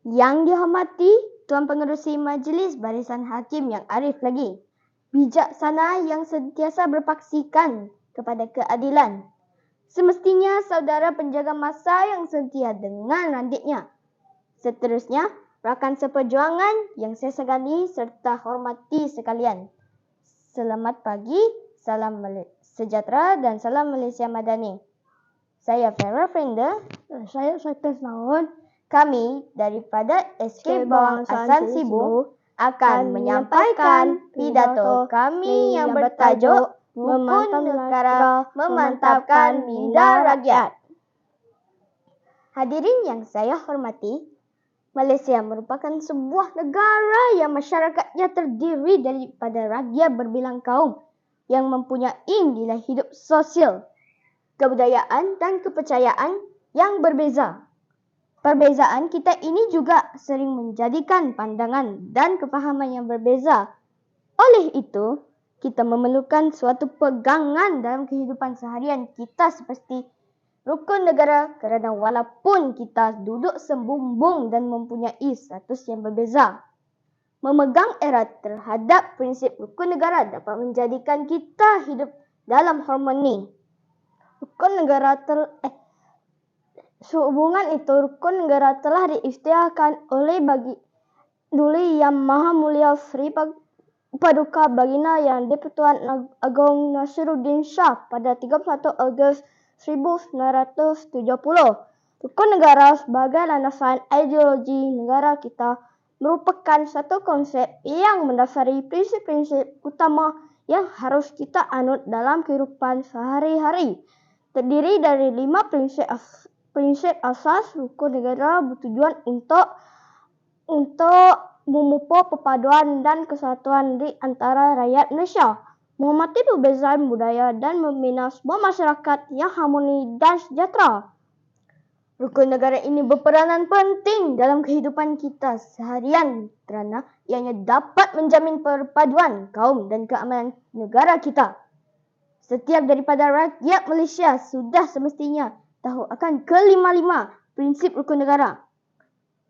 Yang dihormati Tuan Pengerusi Majlis Barisan Hakim yang arif lagi, bijaksana yang sentiasa berpaksikan kepada keadilan. Semestinya saudara penjaga masa yang setia dengan randitnya. Seterusnya, rakan seperjuangan yang saya segani serta hormati sekalian. Selamat pagi, salam sejahtera dan salam Malaysia Madani. Saya Farah Frenda. Saya Syaitan Naun. Kami daripada SK Bawang Asan Sibu akan menyampaikan pidato kami yang bertajuk Rukun Negara Memantapkan Minda Rakyat. Hadirin yang saya hormati, Malaysia merupakan sebuah negara yang masyarakatnya terdiri daripada rakyat berbilang kaum yang mempunyai nilai hidup sosial, kebudayaan dan kepercayaan yang berbeza. Perbezaan kita ini juga sering menjadikan pandangan dan kefahaman yang berbeza. Oleh itu, kita memerlukan suatu pegangan dalam kehidupan seharian kita seperti rukun negara kerana walaupun kita duduk sembumbung dan mempunyai status yang berbeza, memegang erat terhadap prinsip rukun negara dapat menjadikan kita hidup dalam harmoni. Sehubungan itu, rukun negara telah diisytiharkan oleh Duli Yang Maha Mulia Sri Paduka Baginda Yang di-Pertuan Agong Nasiruddin Shah pada 31 Ogos 1970. Rukun negara sebagai landasan ideologi negara kita merupakan satu konsep yang mendasari prinsip-prinsip utama yang harus kita anut dalam kehidupan sehari-hari. Terdiri dari 5 prinsip asas. Rukun negara bertujuan untuk memupuk perpaduan dan kesatuan di antara rakyat Malaysia, menghormati perbezaan budaya dan membina sebuah masyarakat yang harmoni dan sejahtera. Rukun negara ini berperanan penting dalam kehidupan kita seharian kerana ianya dapat menjamin perpaduan kaum dan keamanan negara kita. Setiap daripada rakyat Malaysia sudah semestinya tahu akan kelima-lima prinsip rukun negara.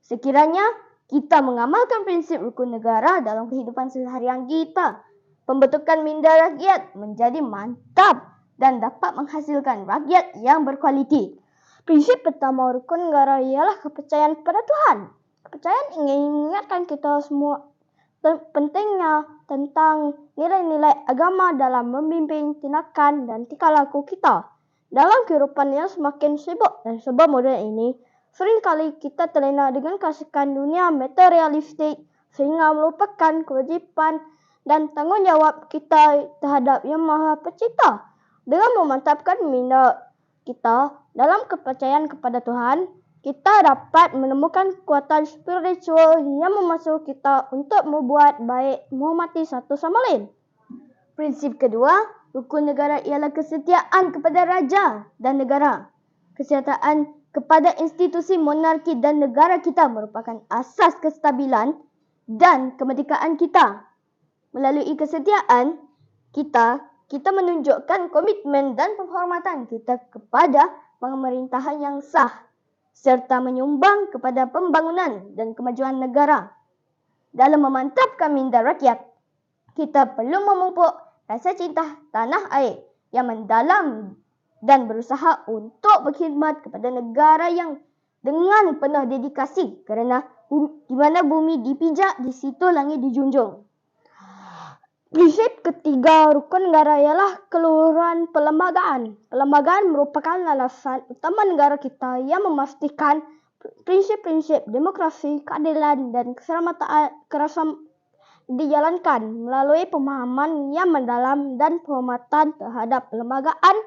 Sekiranya kita mengamalkan prinsip rukun negara dalam kehidupan seharian kita, pembentukan minda rakyat menjadi mantap dan dapat menghasilkan rakyat yang berkualiti. Prinsip pertama rukun negara ialah kepercayaan kepada Tuhan. Kepercayaan ingin mengingatkan kita semua pentingnya tentang nilai-nilai agama dalam membimbing tindakan dan tingkah laku kita. Dalam kehidupan yang semakin sibuk dan serba moden ini, seringkali kita terlena dengan keasikan dunia materialistik sehingga melupakan kewajipan dan tanggungjawab kita terhadap Yang Maha Pencipta. Dengan memantapkan minda kita dalam kepercayaan kepada Tuhan, kita dapat menemukan kekuatan spiritual yang memasuk kita untuk membuat baik, menghormati satu sama lain. Prinsip kedua, rukun negara ialah kesetiaan kepada raja dan negara. Kesetiaan kepada institusi monarki dan negara kita merupakan asas kestabilan dan kemerdekaan kita. Melalui kesetiaan kita menunjukkan komitmen dan penghormatan kita kepada pemerintahan yang sah serta menyumbang kepada pembangunan dan kemajuan negara. Dalam memantapkan minda rakyat, kita perlu memupuk rasa cinta tanah air yang mendalam dan berusaha untuk berkhidmat kepada negara yang dengan penuh dedikasi kerana di mana bumi dipijak, di situ langit dijunjung. Prinsip ketiga rukun negara ialah keluhuran perlembagaan. Perlembagaan merupakan landasan utama negara kita yang memastikan prinsip-prinsip demokrasi, keadilan dan keselamatan dijalankan melalui pemahaman yang mendalam dan penghormatan terhadap perlembagaan.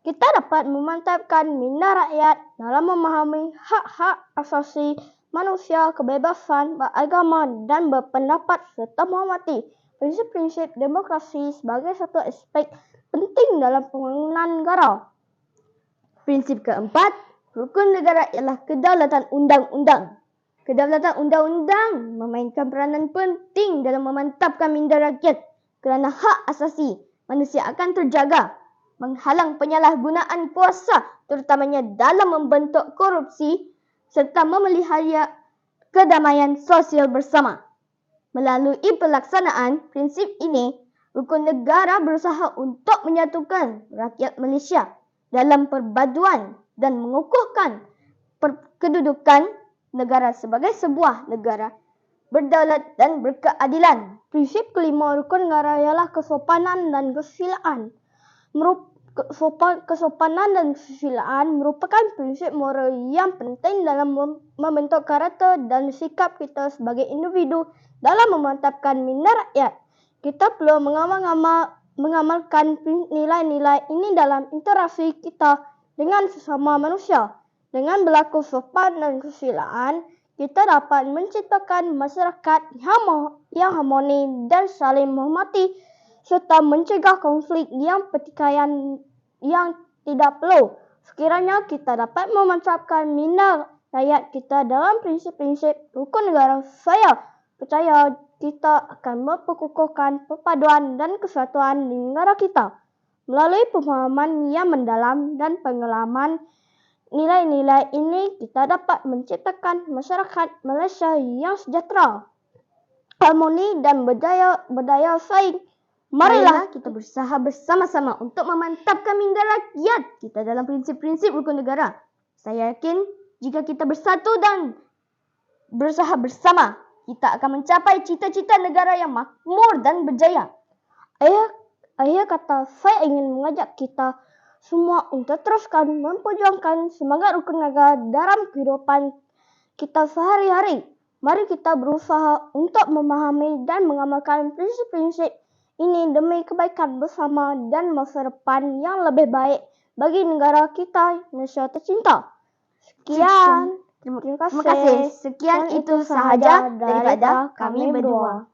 Kita dapat memantapkan minda rakyat dalam memahami hak-hak asasi manusia, kebebasan beragama dan berpendapat serta menghormati prinsip-prinsip demokrasi sebagai satu aspek penting dalam pembangunan negara. Prinsip keempat, rukun negara ialah kedaulatan undang-undang. Kedaulatan undang-undang memainkan peranan penting dalam memantapkan minda rakyat kerana hak asasi manusia akan terjaga, menghalang penyalahgunaan kuasa terutamanya dalam membentuk korupsi serta memelihara kedamaian sosial bersama. Melalui pelaksanaan prinsip ini, rukun negara berusaha untuk menyatukan rakyat Malaysia dalam perpaduan dan mengukuhkan kedudukan negara sebagai sebuah negara berdaulat dan berkeadilan. Prinsip kelima rukun negara ialah kesopanan dan kesusilaan. Kesopanan dan kesusilaan merupakan prinsip moral yang penting dalam membentuk karakter dan sikap kita sebagai individu dalam memantapkan minda rakyat. Kita perlu mengamalkan nilai-nilai ini dalam interaksi kita dengan sesama manusia. Dengan berlaku sopan dan kesusilaan, kita dapat menciptakan masyarakat yang harmoni dan saling menghormati serta mencegah konflik yang pertikaian yang tidak perlu. Sekiranya kita dapat memantapkan minda rakyat kita dalam prinsip-prinsip rukun negara, saya percaya kita akan memperkukuhkan perpaduan dan kesatuan di negara kita. Melalui pemahaman yang mendalam dan pengalaman nilai-nilai ini, kita dapat menciptakan masyarakat Malaysia yang sejahtera, harmoni dan berdaya saing. Marilah kita berusaha bersama-sama untuk memantapkan minda rakyat kita dalam prinsip-prinsip rukun negara. Saya yakin jika kita bersatu dan berusaha bersama, kita akan mencapai cita-cita negara yang makmur dan berjaya. Akhir kata, saya ingin mengajak kita semua untuk teruskan memperjuangkan semangat rukun negara dalam kehidupan kita sehari-hari. Mari kita berusaha untuk memahami dan mengamalkan prinsip-prinsip ini demi kebaikan bersama dan masa depan yang lebih baik bagi negara kita, Malaysia tercinta. Sekian. Terima kasih. Sekian itu sahaja daripada kami berdua.